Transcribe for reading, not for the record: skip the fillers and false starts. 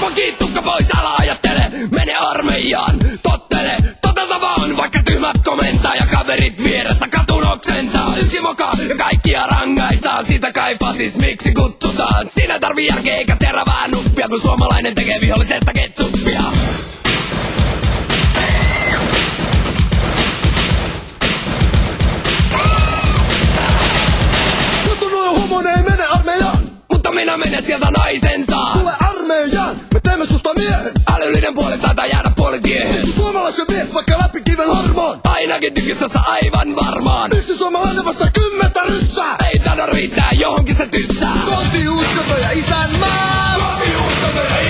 Pakit tukka pois, älä ajattele, mene armeijaan. Tottele, toteuta vaan, vaikka tyhmät komentaa ja kaverit vieressä katun oksentaa. Yksi moka ja kaikkia rangaistaan, siitä kai fasismiksi kutsutaan. Siinä tarvii järkeä eikä terävää nuppia, kun suomalainen tekee vihollisesta ketsuppia. Homonen ei mene armeijaan, mutta minä menen sieltä naisensa. Tule armeijaan, me teemme susta miehen. Älyllinen puoli taitaa jäädä puolitiehen. Yksi suomalaisen vie vaikka läpi kiven harmaan. Ainakin tykistössä aivan varmaan. Yksi suomalainen vasta 10 ryssää. Ei taida riittää, johonkin se tyssää. Koti uskonto ja